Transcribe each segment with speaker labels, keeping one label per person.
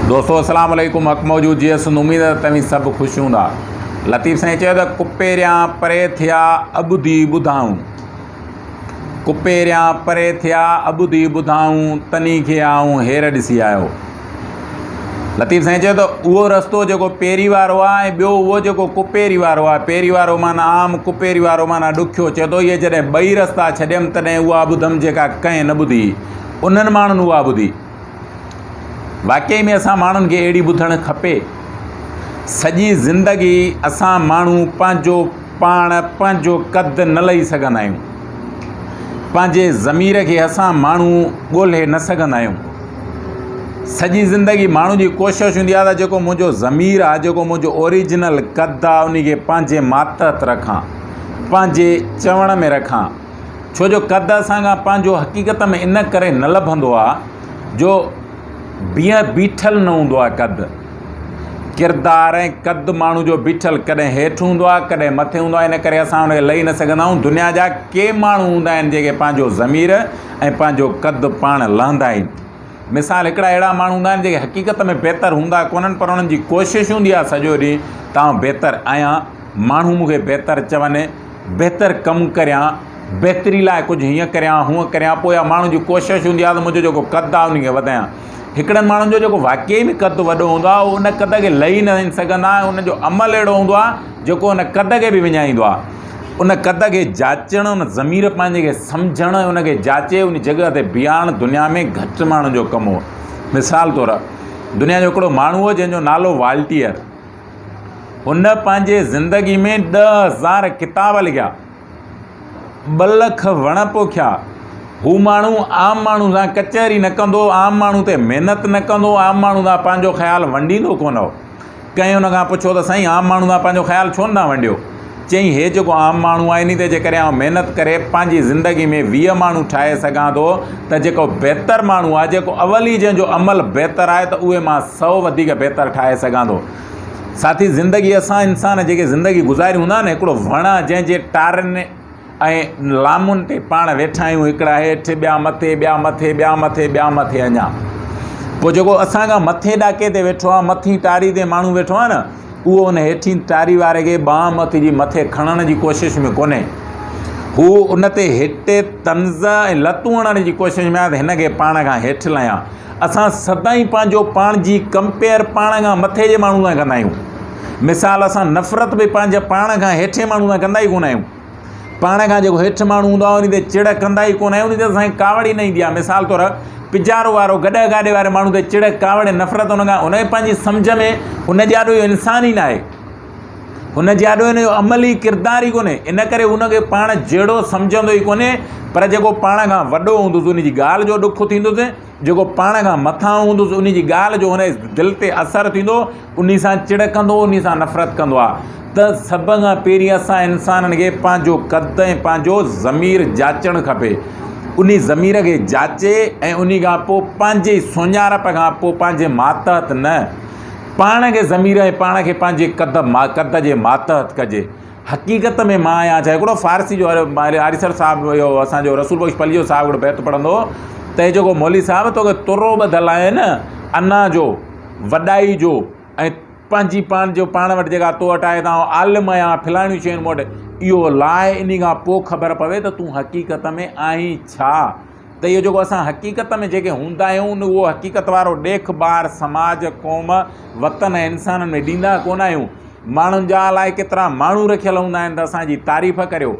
Speaker 1: दोस्तों अस्सलाम वालेकुम। हक़ मौजूद जी असन उम्मीद है तव्हीं सब खुश हूंदा। लतीफ़ साईं चयो त कुपेरियां परे थिया अॿुधी ॿुधाऊं, कुपेरियां परे थिया अॿुधी ॿुधाऊं, तनी खे आऊं हेर ॾिसी आयो। लतीफ़ साईं चयो त उहो रस्तो जेको पहिरीं वारो आहे ऐं ॿियो उहो जेको कुपेरी वारो आहे। पहिरीं वारो माना आम, कुपेरी वारो माना ॾुखियो। चए थो इहे जॾहिं ॿई रस्ता छॾियमि तॾहिं उहा ॿुधमि जेका कंहिं न ॿुधी, उन्हनि माण्हुनि उहा ॿुधी। वाक़ई में असां माण्हुनि खे अहिड़ी ॿुधणु खपे। सॼी ज़िंदगी असां माण्हू पंहिंजो पाण पंहिंजो कद न लही सघंदा आहियूं, पंहिंजे ज़मीर खे असां माण्हू ॻोल्हे न सघंदा आहियूं। सॼी ज़िंदगी माण्हू जी कोशिशि हूंदी आहे त जेको मुंहिंजो ज़मीर आहे, जेको मुंहिंजो ओरिजिनल कद आहे, उनखे पंहिंजे मातहत रखां, पंहिंजे चवण में रखां। छो जो कद असांखां पंहिंजो हक़ीक़त में इन करे न लभंदो आहे जो बीठल न हूंदो आहे। कद किरदार ऐं कद माण्हू जो बीठल कॾहिं हेठि हूंदो आहे, कॾहिं मथे हूंदो आहे। इन करे असां हुनखे लही न सघंदा आहियूं। दुनिया जा के माण्हू हूंदा आहिनि जेके पंहिंजो ज़मीर ऐं पंहिंजो कद पाण लहंदा आहिनि। मिसाल हिकिड़ा अहिड़ा माण्हू हूंदा आहिनि जेके हक़ीक़त में बहितर हूंदा कोन्हनि, पर उन्हनि जी कोशिशि हूंदी आहे सॼो ॾींहुं तव्हां बहितर आहियां, माण्हू मूंखे बहितर चवनि, बहितर कमु करियां, बहितरी लाइ कुझु हीअं करियां हूअं करियां। पोइ इहा माण्हू जी कोशिशि हूंदी आहे त मुंहिंजो जेको कद आहे उनखे वधायां। हिकिड़नि माण्हुनि जो जेको वाक़ई में कद वॾो हूंदो आहे, उन कद खे लही न सघंदा। उनजो अमल अहिड़ो हूंदो आहे जेको उन कद खे बि विञाईंदो आहे। उन कद खे जाचणु, उन ज़मीर पंहिंजे खे सम्झणु, उनखे जाचे उन जॻह ते बीहारणु दुनिया में घटि माण्हुनि जो कमु हो। मिसाल तौरु दुनिया जो हिकिड़ो माण्हू हो जंहिंजो नालो वाल्टियर। हुन पंहिंजे ज़िंदगी में 10,000 किताब लिखिया, 2 लख वण पोखिया। हू माण्हू आम माण्हू सां कचहरी न कंदो, आम माण्हू ते महिनत न कंदो, आम माण्हू सां पंहिंजो ख़्यालु वंडींदो कोन हो। कंहिं हुन खां पुछो त साईं आम माण्हू सां पंहिंजो ख़्यालु छो न वंडियो? चईं हे जेको आम माण्हू आहे इन ते जेकॾहिं आउं महिनत करे पंहिंजी ज़िंदगी में 20 माण्हू ठाहे सघां थो त जेको बहितर माण्हू आहे, जेको अवल ई जंहिंजो अमल बहितर आहे, त उहे मां 100 वधीक बहितर ठाहे सघां थो। साथी ज़िंदगी असां इंसान जेके ज़िंदगी गुज़ारी हूंदा न, हिकिड़ो वण जंहिंजे टारनि ऐं लामुनि ते पाण वेठा आहियूं, हिकिड़ा हेठि, ॿिया मथे, ॿिया मथे, ॿिया मथे, ॿिया मथे। अञा पोइ जेको असांखां मथे ॾाके ते वेठो आहे, मथीं टारी ते माण्हू वेठो आहे न, उहो उन हेठीं टारी वारे खे बांह मथे जी मथे खणण जी कोशिशि में कोन्हे। हू उन ते हेठि तंज़ ऐं लतूं हणण जी कोशिशि में आहे त हिन खे पाण खां हेठि लाहियां। असां सदाईं पंहिंजो पाण जी कंपेयर पाण खां मथे जे माण्हू सां कंदा आहियूं। मिसाल असां नफ़रत बि पंहिंजे पाण खां हेठि माण्हू सां कंदा ई कोन आहियूं। पाण खां जेको हेठि माण्हू हूंदो आहे उन ते चिड़ कंदा ई कोन आहियूं, उन ते असांखे कावड़ ई न ईंदी आहे। मिसाल तौरु पिजारो वारो, गॾ गाॾे वारे माण्हू ते चिड़, कावड़, नफ़रत हुन खां, हुनखे पंहिंजी सम्झ में हुन जे आॾो इहो इंसान ई न आहे, हुन जे आॾो हिन जो अमली किरदार ई कोन्हे। इन करे हुनखे पाण जहिड़ो सम्झंदो ई कोन्हे। पर जेको पाण खां वॾो हूंदुसि उन जी ॻाल्हि जो ॾुख थींदुसि, जेको पाण खां मथां हूंदुसि उन जी ॻाल्हि जो हुन दिलि ते असरु थींदो, उन सां चिड़ कंदो, उन सां नफ़रत कंदो आहे। त सभ खां पहिरीं असां इंसाननि खे पंहिंजो कद ऐं पंहिंजो ज़मीर जाचणु खपे। उन ज़मीर खे जाचे ऐं उन खां पोइ पंहिंजे सुञाणप खां पोइ पंहिंजे मातहत न, पाण खे ज़मीर ऐं पाण खे पंहिंजे कद जे मातहत कजे। हक़ीक़त में मां आहियां छा, हिकिड़ो फ़ारसी जो आरिसर साहिबु, इहो असांजो रसूल बख़्श पली जो साहिबु हिकिड़ो बैत पढ़ंदो त हे जेको मौली साहिबु तोखे तुरो ॿधल आहे न, अना जो, वॾाई जो, ऐं पंहिंजी पाण जो पाण वटि जेका तो वटि आहे, तव्हां आलिम आहियां फलाणियूं शयूं मूं वटि, इहो लाइ इन खां पोइ ख़बर पवे त तूं हक़ीक़त में आहीं छा। त इहो जेको असां हक़ीक़त में जेके हूंदा आहियूं उहो हक़ीक़त वारो ॾेख ॿार समाज, क़ौम, वतन ऐं इंसाननि में ॾींदा कोन आहियूं। माण्हुनि जा अलाए केतिरा माण्हू रखियल हूंदा आहिनि त असांजी तारीफ़ करियो,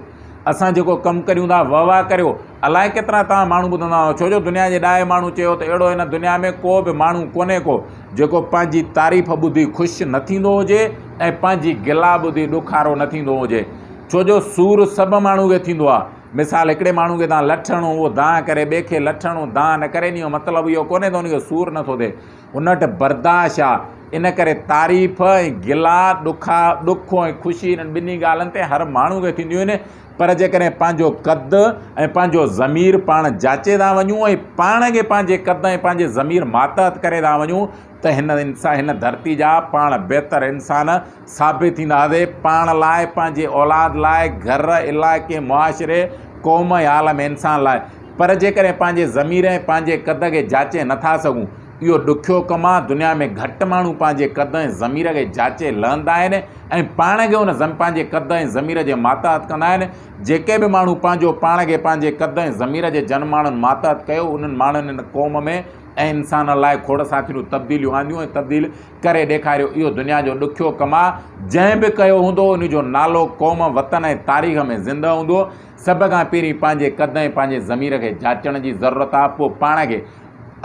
Speaker 1: असां जेको कमु करियूं था वाह करियो। अलाए केतिरा तव्हां माण्हू ॿुधंदा हुओ, छो जो दुनिया जे ॾाहे माण्हू चयो त अहिड़ो हिन दुनिया में को बि माण्हू कोन्हे को जेको पंहिंजी तारीफ़ ॿुधी ख़ुशि न थींदो हुजे ऐं पंहिंजी गिला ॿुधी ॾुखारो न थींदो हुजे। छो जो सूरु सभु माण्हू खे थींदो आहे। मिसाल हिकिड़े माण्हू खे तव्हां लठणो, उहो दांह करे, ॿिए खे लठणो दांह न करे, इन जो मतिलबु इहो कोन्हे त उनखे सूरु नथो थिए, उन वटि बर्दाश्त आहे। इन करे तारीफ़ ऐं गिला, ॾुख ऐं ख़ुशी, इन्हनि ॿिन्ही ॻाल्हियुनि ते हर माण्हू खे थींदियूं आहिनि। पर जेकॾहिं पंहिंजो कद ऐं पंहिंजो ज़मीर पाण जाचे था वञूं ऐं पाण खे पंहिंजे कद ऐं पंहिंजे ज़मीर मातहत करे था वञूं त हिन धरती जा पाण बहितर इंसान साबित थींदासीं, पाण लाइ, पंहिंजे औलाद लाइ, घर, इलाइक़े, मुआशिरे, क़ौम ऐं आलम इंसान लाइ। पर जेकॾहिं पंहिंजे ज़मीर ऐं पंहिंजे कद खे जाचे नथा सघूं, इहो ॾुखियो कमु आहे। दुनिया में घटि माण्हू पंहिंजे क़द ऐं ज़मीर खे जाचे लहंदा आहिनि ऐं पाण खे उन पंहिंजे क़द ऐं ज़मीर जे मातहत कंदा आहिनि। जेके बि माण्हू पंहिंजो पाण खे पंहिंजे क़द ऐं ज़मीर जे जन माण्हुनि मातहत कयो, उन्हनि माण्हुनि इन क़ौम में ऐं इंसान लाइ खोड़ साथियूं तब्दीलियूं आंदियूं ऐं तब्दील करे ॾेखारियो। इहो दुनिया जो ॾुखियो कमु आहे। जंहिं बि कयो हूंदो उन जो नालो क़ौम, वतन ऐं तारीख़ में ज़िंदह हूंदो। सभ खां पहिरीं पंहिंजे क़द ऐं पंहिंजे ज़मीर खे जाचण जी ज़रूरत आहे। पोइ पाण खे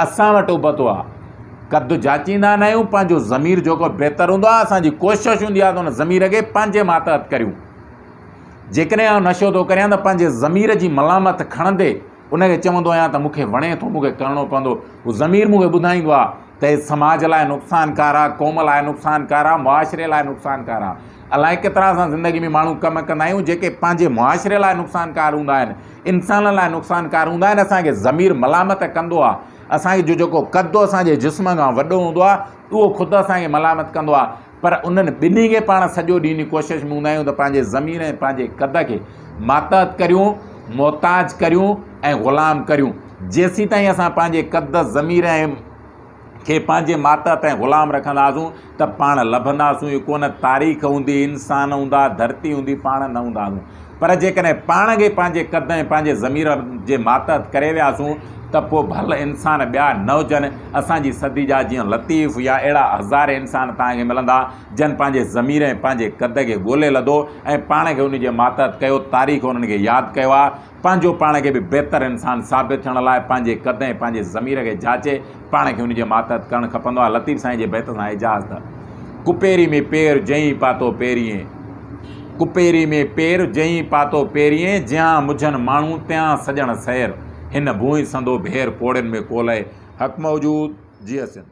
Speaker 1: असां वटि उबतो आहे। क़द जाचींदा न आहियूं, पंहिंजो ज़मीर जेको बहितरु हूंदो आहे, असांजी कोशिशि हूंदी आहे त उन ज़मीर खे पंहिंजे मातहत करियूं। जेकॾहिं आउं नशो थो करियां त पंहिंजे ज़मीर जी मलामत खणंदे उनखे चवंदो आहियां त मूंखे वणे थो, मूंखे करिणो पवंदो। उहो ज़मीर मूंखे ॿुधाईंदो आहे त हे समाज लाइ नुक़सानकार आहे, क़ौम लाइ नुक़सानकार आहे, मुआशिरे लाइ नुक़सानकार आहे। अलाए केतिरा असां ज़िंदगी में माण्हू कमु कंदा आहियूं जेके पंहिंजे मुआशिरे लाइ नुक़सानकार हूंदा आहिनि, इंसान लाइ नुक़सानकार हूंदा आहिनि। असांखे ज़मीर मलामत कंदो आहे। असांखे जो जेको क़द असांजे जिस्म खां वॾो हूंदो आहे उहो ख़ुदि असांखे मलामत कंदो आहे। पर उन्हनि ॿिन्ही खे पाण सॼो ॾींहुं कोशिशि में हूंदा आहियूं त पंहिंजे ज़मीर ऐं पंहिंजे क़द खे मातहत करियूं, मोहताज करियूं ऐं ग़ुलाम करियूं। जेसीं ताईं असां पंहिंजे क़द ज़मीर ऐं खे पंहिंजे मातहत ऐं ग़ुलाम रखंदासीं त पाण लभंदासीं। इहो कोन तारीख़ हूंदी, इंसान हूंदा, धरती हूंदी, पाण न हूंदासीं। पर जेकॾहिं पाण खे पंहिंजे क़द ऐं पंहिंजे ज़मीर जे मातहत करे वियासीं त पोइ भल इंसान ॿिया न हुजनि। असांजी सदी जा जीअं लतीफ़ या अहिड़ा हज़ार इंसान तव्हांखे मिलंदा जन पंहिंजे ज़मीर ऐं पंहिंजे क़द खे ॻोल्हे लधो ऐं पाण खे उन जे मातहत कयो, तारीख़ उन्हनि खे यादि कयो आहे। पंहिंजो पाण खे बि बहितरु इंसानु साबित थियण लाइ पंहिंजे क़द ऐं पंहिंजे ज़मीर खे जाचे पाण खे उन जे मातहत करणु खपंदो आहे। लतीफ़ साईं जे बैत सां इजाज़त। कुपेरी में पेर जंहिं पातो पहिरीं, कुपेरी में पेर जंहिं पातो पहिरीं, जंहिं मुझनि माण्हू त्यां सॼण सैर, हिन भूई संदो भेर पोड़नि में कोलए। हक़ मौजूद जी हसन।